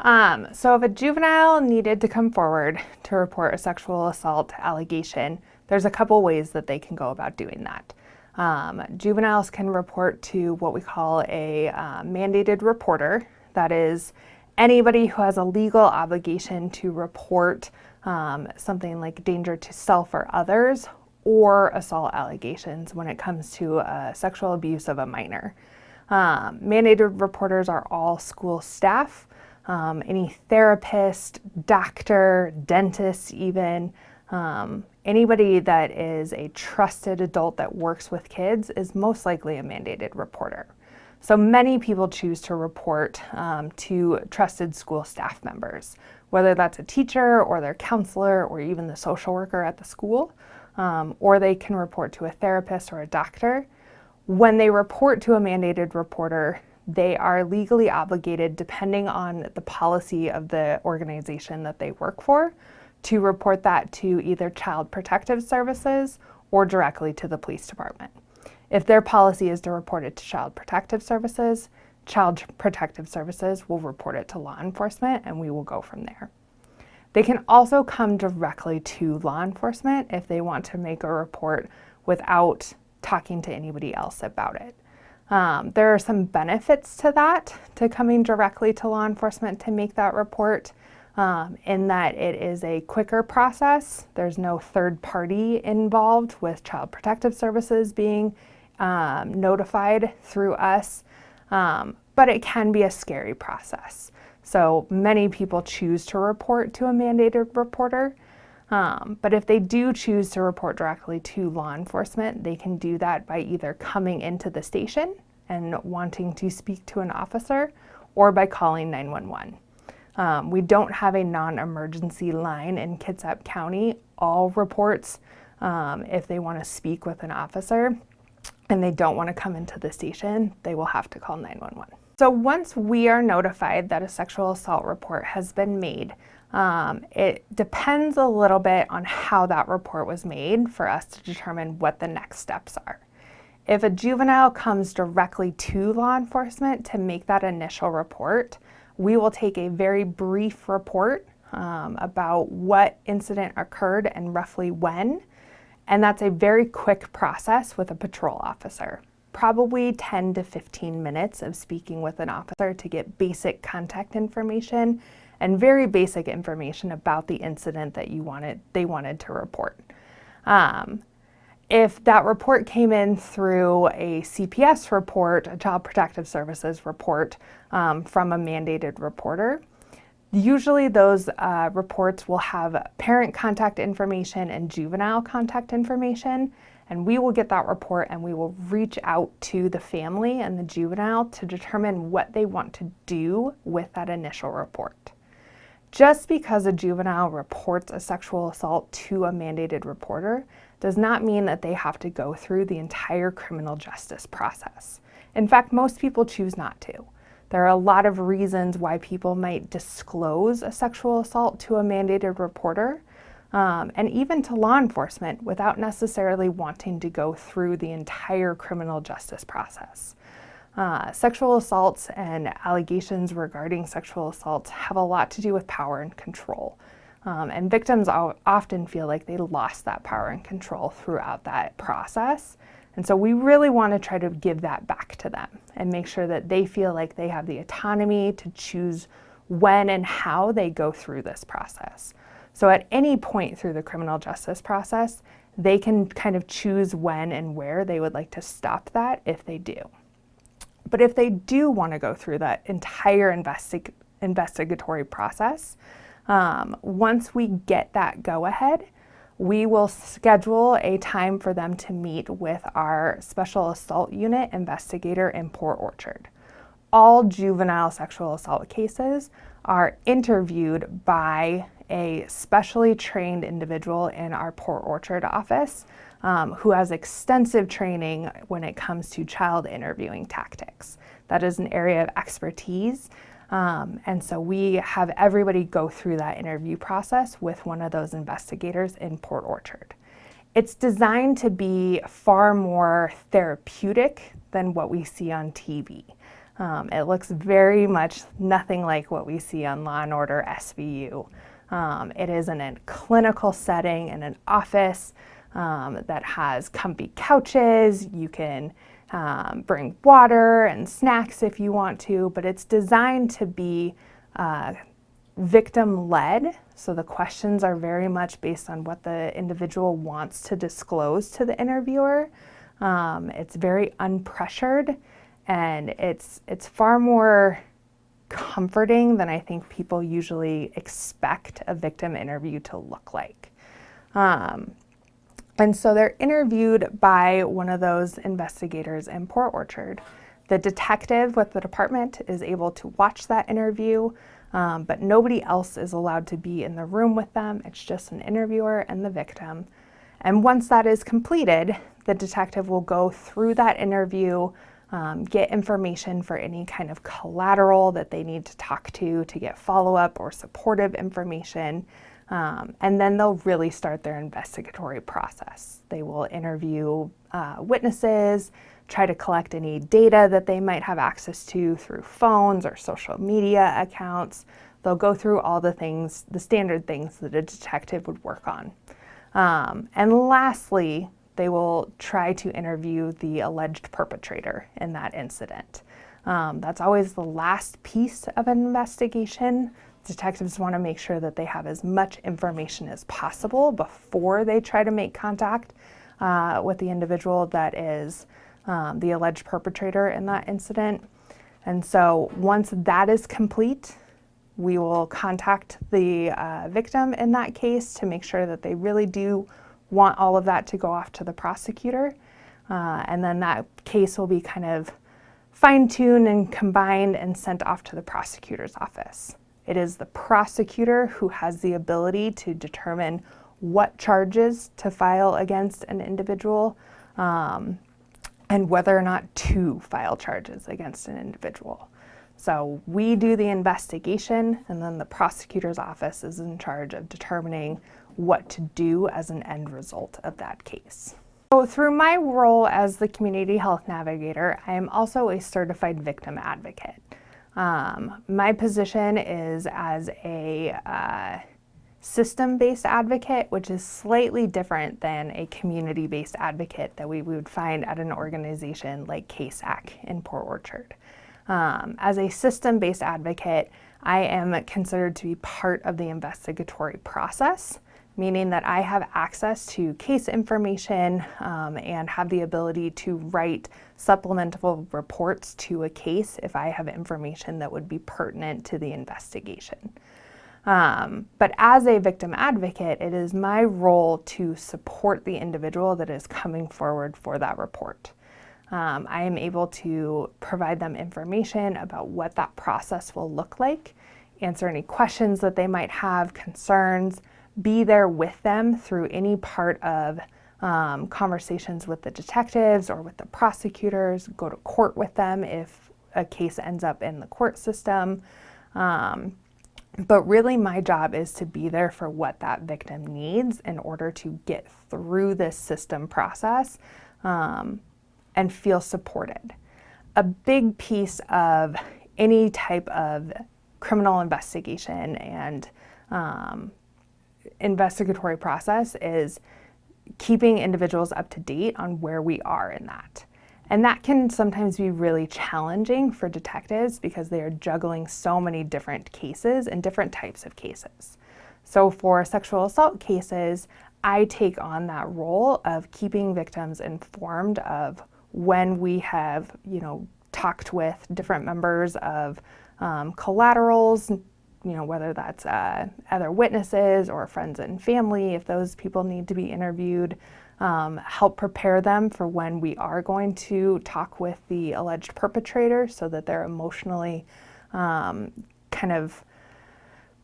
So if a juvenile needed to come forward to report a sexual assault allegation, there's a couple ways that they can go about doing that. Juveniles can report to what we call a mandated reporter. That is anybody who has a legal obligation to report something like danger to self or others or assault allegations when it comes to sexual abuse of a minor. Mandated reporters are all school staff, any therapist, doctor, dentist even, anybody that is a trusted adult that works with kids is most likely a mandated reporter. So many people choose to report to trusted school staff members, whether that's a teacher or their counselor or even the social worker at the school, or they can report to a therapist or a doctor. When they report to a mandated reporter, they are legally obligated, depending on the policy of the organization that they work for, to report that to either Child Protective Services or directly to the police department. If their policy is to report it to Child Protective Services will report it to law enforcement, and we will go from there. They can also come directly to law enforcement if they want to make a report without talking to anybody else about it. There are some benefits to that, to coming directly to law enforcement to make that report, in that it is a quicker process. There's no third party involved with Child Protective Services being notified through us, but it can be a scary process. So many people choose to report to a mandated reporter, but if they do choose to report directly to law enforcement, they can do that by either coming into the station and wanting to speak to an officer or by calling 911. We don't have a non-emergency line in Kitsap County. All reports, if they want to speak with an officer and they don't want to come into the station, they will have to call 911. So once we are notified that a sexual assault report has been made, it depends a little bit on how that report was made for us to determine what the next steps are. If a juvenile comes directly to law enforcement to make that initial report, we will take a very brief report about what incident occurred and roughly when, and that's a very quick process with a patrol officer. Probably 10 to 15 minutes of speaking with an officer to get basic contact information and very basic information about the incident that they wanted to report. If that report came in through a CPS report, a Child Protective Services report from a mandated reporter, usually those reports will have parent contact information and juvenile contact information, and we will get that report and we will reach out to the family and the juvenile to determine what they want to do with that initial report. Just because a juvenile reports a sexual assault to a mandated reporter does not mean that they have to go through the entire criminal justice process. In fact, most people choose not to. There are a lot of reasons why people might disclose a sexual assault to a mandated reporter, and even to law enforcement without necessarily wanting to go through the entire criminal justice process. Sexual assaults and allegations regarding sexual assaults have a lot to do with power and control. And victims often feel like they lost that power and control throughout that process. And so we really want to try to give that back to them and make sure that they feel like they have the autonomy to choose when and how they go through this process. So at any point through the criminal justice process, they can kind of choose when and where they would like to stop that if they do. But if they do want to go through that entire investigatory process, once we get that go-ahead, we will schedule a time for them to meet with our Special Assault Unit investigator in Port Orchard. All juvenile sexual assault cases are interviewed by a specially trained individual in our Port Orchard office who has extensive training when it comes to child interviewing tactics. That is an area of expertise. And so we have everybody go through that interview process with one of those investigators in Port Orchard. It's designed to be far more therapeutic than what we see on TV. It looks very much nothing like what we see on Law & Order SVU. It is in a clinical setting in an office that has comfy couches. You can bring water and snacks if you want to, but it's designed to be victim-led. So the questions are very much based on what the individual wants to disclose to the interviewer. It's very unpressured, and it's far more comforting than I think people usually expect a victim interview to look like. And so they're interviewed by one of those investigators in Port Orchard. The detective with the department is able to watch that interview, but nobody else is allowed to be in the room with them. It's just an interviewer and the victim. And once that is completed, the detective will go through that interview, get information for any kind of collateral that they need to talk to get follow-up or supportive information, and then they'll really start their investigatory process. They will interview witnesses, try to collect any data that they might have access to through phones or social media accounts. They'll go through all the things, the standard things that a detective would work on. And lastly, they will try to interview the alleged perpetrator in that incident. That's always the last piece of an investigation. Detectives want to make sure that they have as much information as possible before they try to make contact with the individual that is the alleged perpetrator in that incident. And so once that is complete, we will contact the victim in that case to make sure that they really do want all of that to go off to the prosecutor. And then that case will be kind of fine-tuned and combined and sent off to the prosecutor's office. It is the prosecutor who has the ability to determine what charges to file against an individual, and whether or not to file charges against an individual. So we do the investigation, and then the prosecutor's office is in charge of determining what to do as an end result of that case. So through my role as the Community Health Navigator, I am also a certified victim advocate. My position is as a system-based advocate, which is slightly different than a community-based advocate that we would find at an organization like CASAC in Port Orchard. As a system-based advocate, I am considered to be part of the investigatory process, meaning that I have access to case information and have the ability to write supplemental reports to a case if I have information that would be pertinent to the investigation. But as a victim advocate, it is my role to support the individual that is coming forward for that report. I am able to provide them information about what that process will look like, answer any questions that they might have, concerns, be there with them through any part of conversations with the detectives or with the prosecutors, go to court with them if a case ends up in the court system. But really my job is to be there for what that victim needs in order to get through this system process and feel supported. A big piece of any type of criminal investigation and investigatory process is keeping individuals up to date on where we are in that. And that can sometimes be really challenging for detectives because they are juggling so many different cases and different types of cases. So for sexual assault cases, I take on that role of keeping victims informed of when we have, talked with different members of collaterals, whether that's other witnesses or friends and family, if those people need to be interviewed, help prepare them for when we are going to talk with the alleged perpetrator so that they're emotionally kind of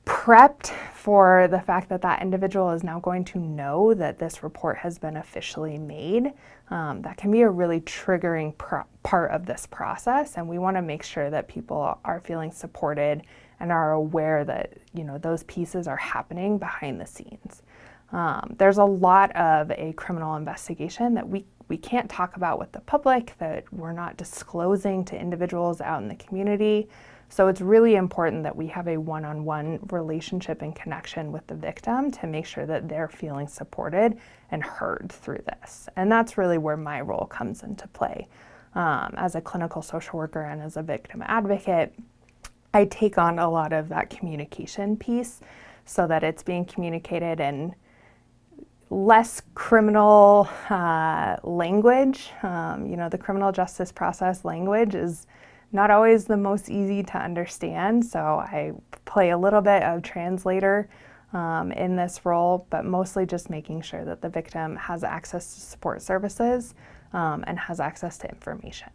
prepped for the fact that that individual is now going to know that this report has been officially made. That can be a really triggering part of this process, and we want to make sure that people are feeling supported and are aware that those pieces are happening behind the scenes. There's a lot of a criminal investigation that we can't talk about with the public, that we're not disclosing to individuals out in the community. So it's really important that we have a one-on-one relationship and connection with the victim to make sure that they're feeling supported and heard through this. And that's really where my role comes into play. As a clinical social worker and as a victim advocate, I take on a lot of that communication piece so that it's being communicated in less criminal language. The criminal justice process language is not always the most easy to understand, so I play a little bit of translator in this role, but mostly just making sure that the victim has access to support services and has access to information.